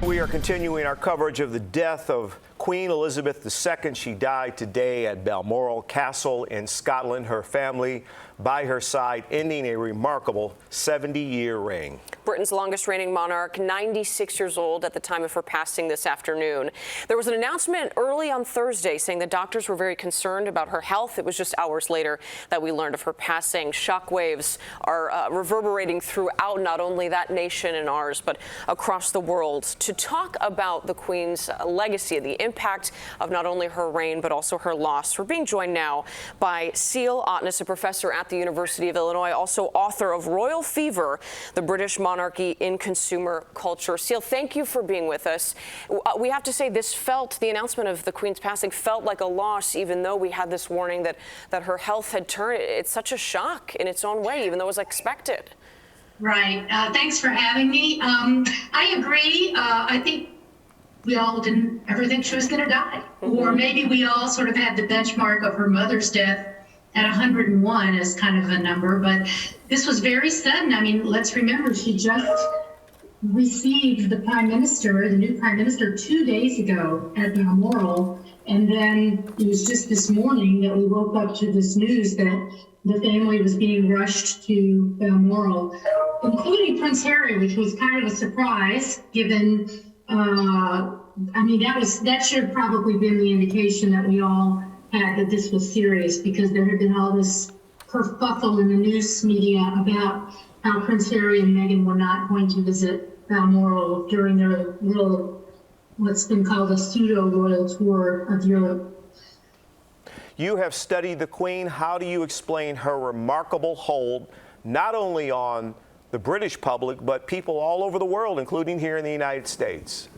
We are continuing our coverage of the death of Queen Elizabeth II. She died today at Balmoral Castle in Scotland. Her family by her side, ending a remarkable 70-year reign. Britain's longest reigning monarch, 96 years old at the time of her passing this afternoon. There was an announcement early on Thursday saying the doctors were very concerned about her health. It was just hours later that we learned of her passing. Shockwaves are reverberating throughout not only that nation and ours, but across the world. To talk about the Queen's legacy and the impact of not only her reign, but also her loss, we're being joined now by Cele Otnes, a professor at the University of Illinois, also author of Royal Fever, the British Monarchy in Consumer Culture. Cele, thank you for being with us. We have to say the announcement of the Queen's passing felt like a loss, even though we had this warning that her health had turned. It's such a shock in its own way, even though it was expected. Right. Thanks for having me. I agree. I think we all didn't ever think she was going to die. Or maybe we all sort of had the benchmark of her mother's death at 101 as kind of a number, but this was very sudden. I mean, let's remember, she just received the new prime minister 2 days ago at Balmoral, and then it was just this morning that we woke up to this news that the family was being rushed to Balmoral, including Prince Harry, which was kind of a surprise, given, I mean, that should have probably been the indication that we all had that this was serious, because there had been all this kerfuffle in the news media about how Prince Harry and Meghan were not going to visit Balmoral during their little, what's been called a pseudo-royal tour of Europe. You have studied the Queen. How do you explain her remarkable hold, not only on the British public, but people all over the world, including here in the United States?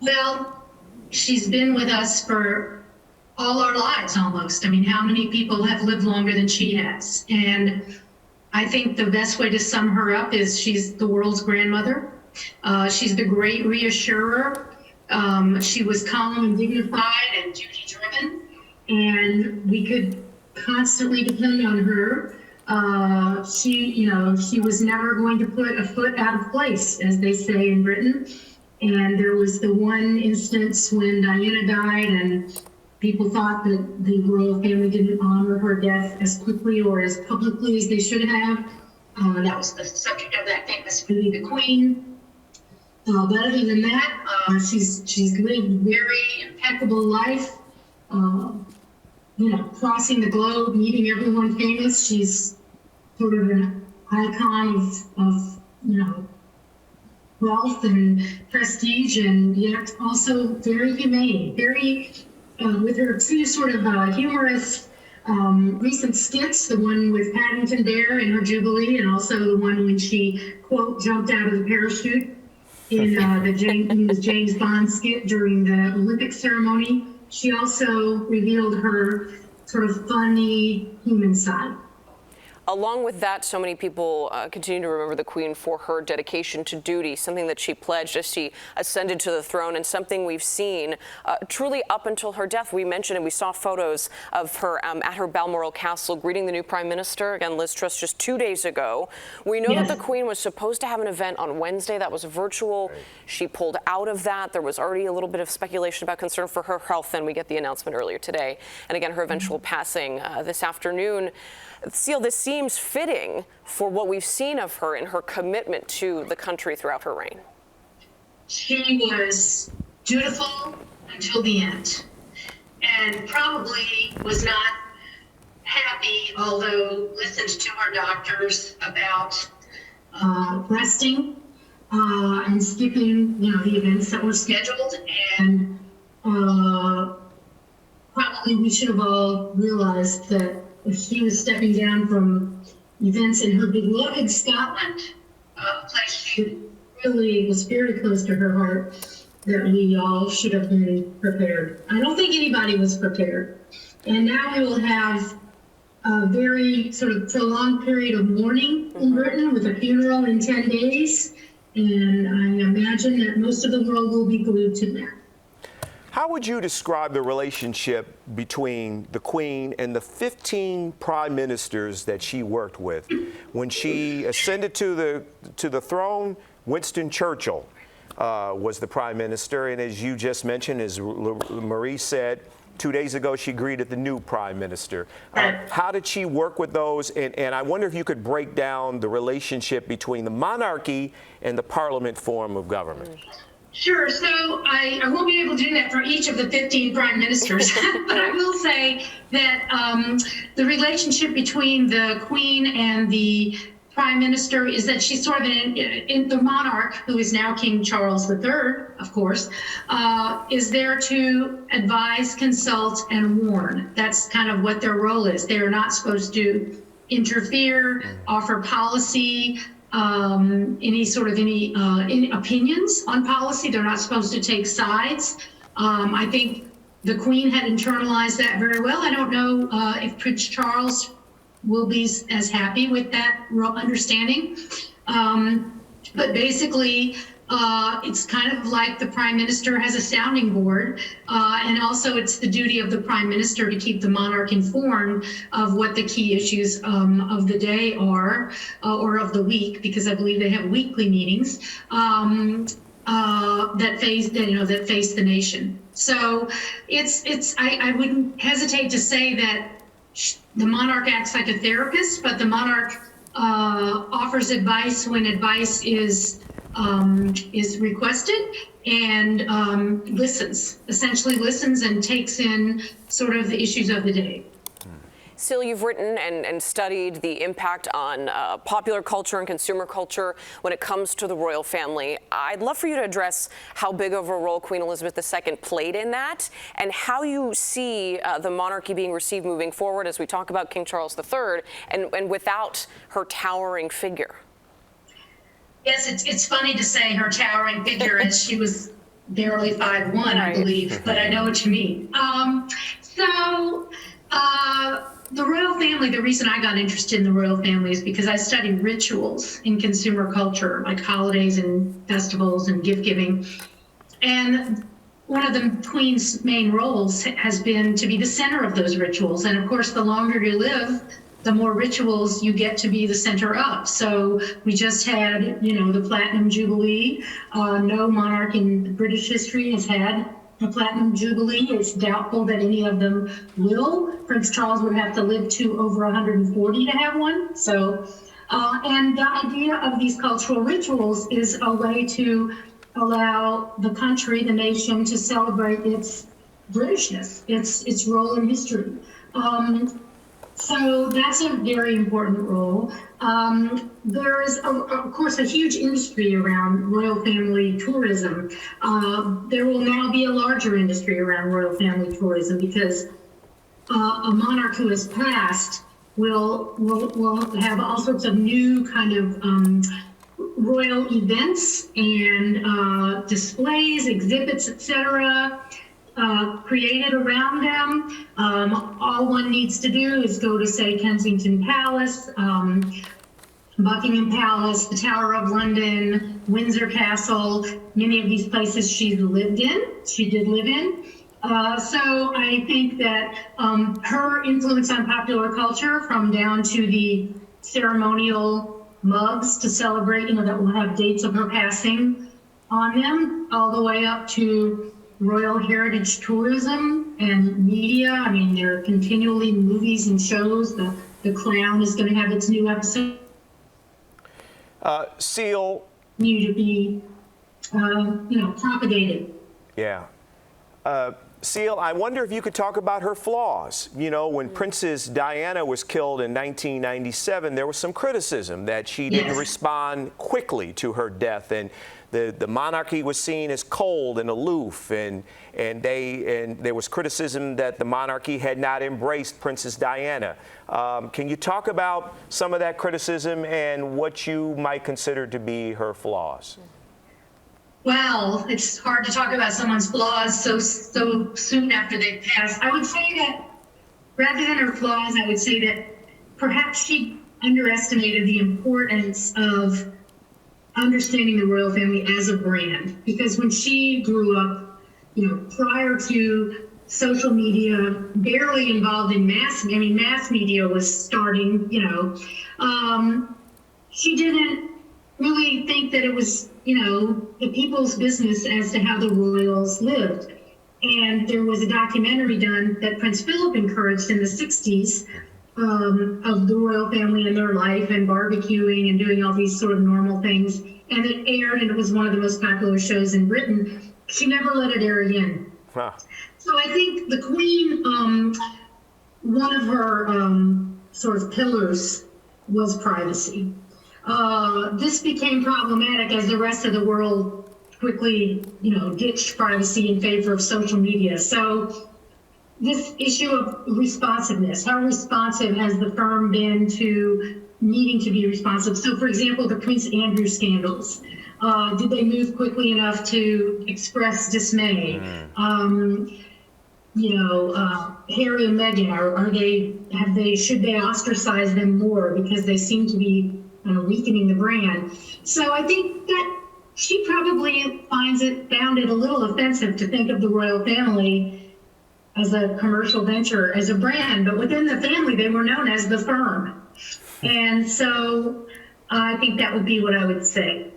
Well, she's been with us for all our lives almost. I mean, how many people have lived longer than she has? And I think the best way to sum her up is she's the world's grandmother. She's the great reassurer. She was calm and dignified and duty-driven, and we could constantly depend on her. She was never going to put a foot out of place, as they say in Britain. And there was the one instance when Diana died, and people thought that the royal family didn't honor her death as quickly or as publicly as they should have. That was the subject of that famous movie, The Queen. But other than that, she's lived a very impeccable life. Crossing the globe, meeting everyone famous. She's sort of an icon of wealth and prestige, and yet also very humane, very with her two sort of humorous recent skits, the one with Paddington Bear in her Jubilee, and also the one when she, quote, jumped out of the parachute in the James Bond skit during the Olympic ceremony. She also revealed her sort of funny human side. Along with that, so many people continue to remember the Queen for her dedication to duty, something that she pledged as she ascended to the throne, and something we've seen truly up until her death. We mentioned and we saw photos of her at her Balmoral Castle greeting the new Prime Minister, again, Liz Truss, just 2 days ago. We know that the Queen was supposed to have an event on Wednesday that was virtual. Right. She pulled out of that. There was already a little bit of speculation about concern for her health, and we get the announcement earlier today. And again, her eventual passing this afternoon. Cele, this seems fitting for what we've seen of her and her commitment to the country throughout her reign. She was dutiful until the end, and probably was not happy, although listened to her doctors about resting and skipping, the events that were scheduled. And probably we should have all realized that if she was stepping down from events in her beloved Scotland, a place she really was very close to her heart, that we all should have been prepared. I don't think anybody was prepared. And now we will have a very sort of prolonged period of mourning in Britain with a funeral in 10 days. And I imagine that most of the world will be glued to that. How would you describe the relationship between the Queen and the 15 prime ministers that she worked with? When she ascended to the throne, Winston Churchill, was the prime minister. And as you just mentioned, as Marie said, 2 days ago, she greeted the new prime minister. How did she work with those? And I wonder if you could break down the relationship between the monarchy and the parliament form of government. Sure. So I won't be able to do that for each of the 15 prime ministers, but I will say that the relationship between the Queen and the prime minister is that she's sort of in the monarch, who is now King Charles III, of course, is there to advise, consult, and warn. That's kind of what their role is. They are not supposed to interfere, offer policy, any opinions on policy. They're not supposed to take sides. I think the Queen had internalized that very well. I don't know if Prince Charles will be as happy with that understanding. But basically, it's kind of like the prime minister has a sounding board, and also it's the duty of the prime minister to keep the monarch informed of what the key issues of the day are, or of the week, because I believe they have weekly meetings that face the nation. So I wouldn't hesitate to say that the monarch acts like a therapist, but the monarch offers advice when advice is requested, and essentially listens and takes in sort of the issues of the day. Cele, you've written and studied the impact on popular culture and consumer culture when it comes to the royal family. I'd love for you to address how big of a role Queen Elizabeth II played in that, and how you see the monarchy being received moving forward as we talk about King Charles III and without her towering figure. Yes, it's funny to say her towering figure, as she was barely 5'1", I believe, but I know what you mean. The royal family, the reason I got interested in the royal family is because I study rituals in consumer culture, like holidays and festivals and gift giving. And one of the Queen's main roles has been to be the center of those rituals. And of course, the longer you live, the more rituals you get to be the center of. So we just had, the Platinum Jubilee. No monarch in British history has had a Platinum Jubilee. It's doubtful that any of them will. Prince Charles would have to live to over 140 to have one. So, and the idea of these cultural rituals is a way to allow the country, the nation, to celebrate its Britishness, its role in history. So that's a very important role. There is, of course, a huge industry around royal family tourism. There will now be a larger industry around royal family tourism because a monarch who has passed will have all sorts of new kind of royal events and displays, exhibits, etc. Created around them. All one needs to do is go to, say, Kensington Palace, Buckingham Palace, the Tower of London, Windsor Castle, many of these places she did live in. So I think that her influence on popular culture, from down to the ceremonial mugs to celebrate, that will have dates of her passing on them, all the way up to Royal Heritage tourism and media. I mean, there are continually movies and shows. The Crown is going to have its new episode. Cele. Need to be, propagated. Yeah. Cele, I wonder if you could talk about her flaws. When Princess Diana was killed in 1997, there was some criticism that she didn't respond quickly to her death, and the monarchy was seen as cold and aloof, and there was criticism that the monarchy had not embraced Princess Diana. Can you talk about some of that criticism and what you might consider to be her flaws? Well, it's hard to talk about someone's flaws so soon after they've passed. I would say that rather than her flaws, I would say that perhaps she underestimated the importance of understanding the royal family as a brand. Because when she grew up, prior to social media, barely involved in mass media was starting, she didn't really think that it was, the people's business as to how the royals lived. And there was a documentary done that Prince Philip encouraged in the 60s of the royal family and their life and barbecuing and doing all these sort of normal things. And it aired, and it was one of the most popular shows in Britain. She never let it air again. Huh. So I think the Queen, one of her sort of pillars was privacy. This became problematic as the rest of the world quickly, ditched privacy in favor of social media. So this issue of responsiveness, how responsive has the firm been to needing to be responsive? So for example, the Prince Andrew scandals, did they move quickly enough to express dismay? Harry and Meghan, should they ostracize them more because they seem to be weakening the brand? So I think that she probably found it a little offensive to think of the royal family as a commercial venture, as a brand, but within the family, they were known as the firm. And so I think that would be what I would say.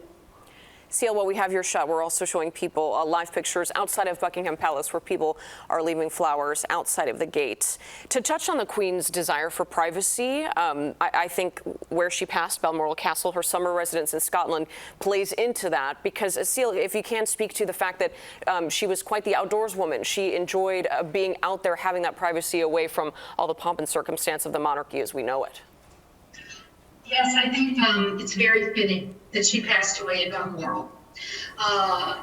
Cele, while we have your shot, we're also showing people live pictures outside of Buckingham Palace where people are leaving flowers outside of the gates. To touch on the Queen's desire for privacy, I think where she passed, Balmoral Castle, her summer residence in Scotland, plays into that because, Cele, if you can speak to the fact that she was quite the outdoors woman. She enjoyed being out there, having that privacy away from all the pomp and circumstance of the monarchy as we know it. Yes, I think it's very fitting that she passed away at Balmoral.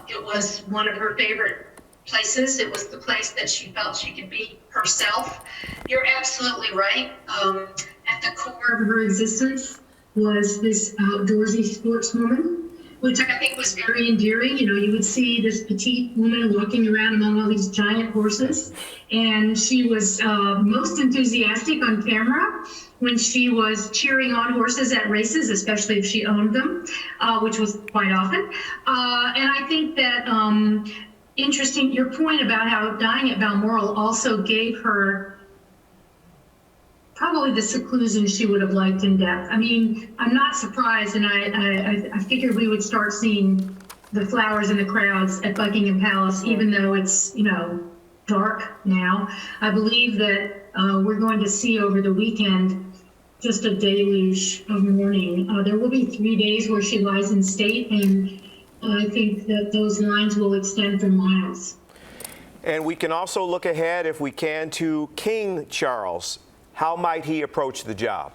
It was one of her favorite places. It was the place that she felt she could be herself. You're absolutely right. At the core of her existence was this outdoorsy sportswoman, which I think was very endearing. You would see this petite woman walking around among all these giant horses, and she was most enthusiastic on camera when she was cheering on horses at races, especially if she owned them, which was quite often. And I think that interesting, your point about how dying at Balmoral also gave her probably the seclusion she would have liked in death. I mean, I'm not surprised, and I figured we would start seeing the flowers and the crowds at Buckingham Palace, even though it's, dark now. I believe that we're going to see over the weekend just a deluge of mourning. There will be 3 days where she lies in state, and I think that those lines will extend for miles. And we can also look ahead, if we can, to King Charles. How might he approach the job?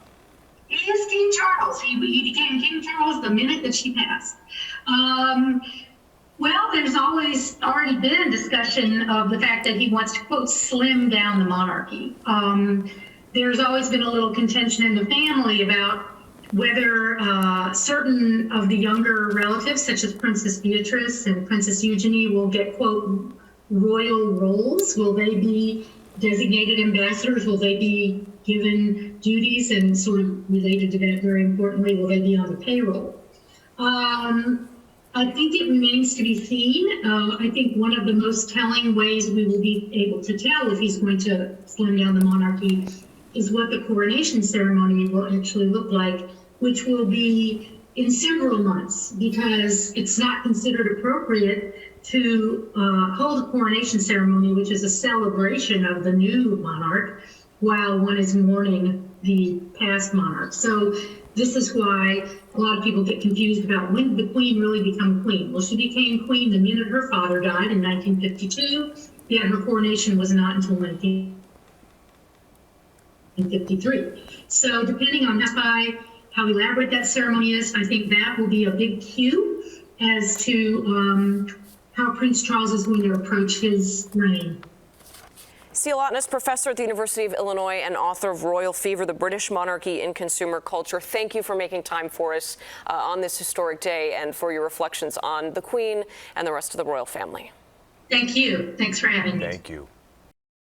He is King Charles. He became King Charles the minute that she passed. Well, there's always already been discussion of the fact that he wants to, quote, slim down the monarchy. There's always been a little contention in the family about whether certain of the younger relatives, such as Princess Beatrice and Princess Eugenie, will get, quote, royal roles. Will they be designated ambassadors? Will they be given duties? And sort of related to that, very importantly, will they be on the payroll? I think it remains to be seen. I think one of the most telling ways we will be able to tell if he's going to slim down the monarchy is what the coronation ceremony will actually look like, which will be in several months, because it's not considered appropriate to hold a coronation ceremony, which is a celebration of the new monarch, while one is mourning the past monarch. So this is why a lot of people get confused about when did the Queen really become Queen. Well, she became Queen the minute her father died in 1952, yet her coronation was not until 1953. So depending on how elaborate that ceremony is, I think that will be a big cue as to how Prince Charles is going to approach his reign. Cele Otnes, professor at the University of Illinois and author of Royal Fever, the British Monarchy in Consumer Culture. Thank you for making time for us on this historic day and for your reflections on the Queen and the rest of the royal family. Thank you. Thanks for having me. Thank you.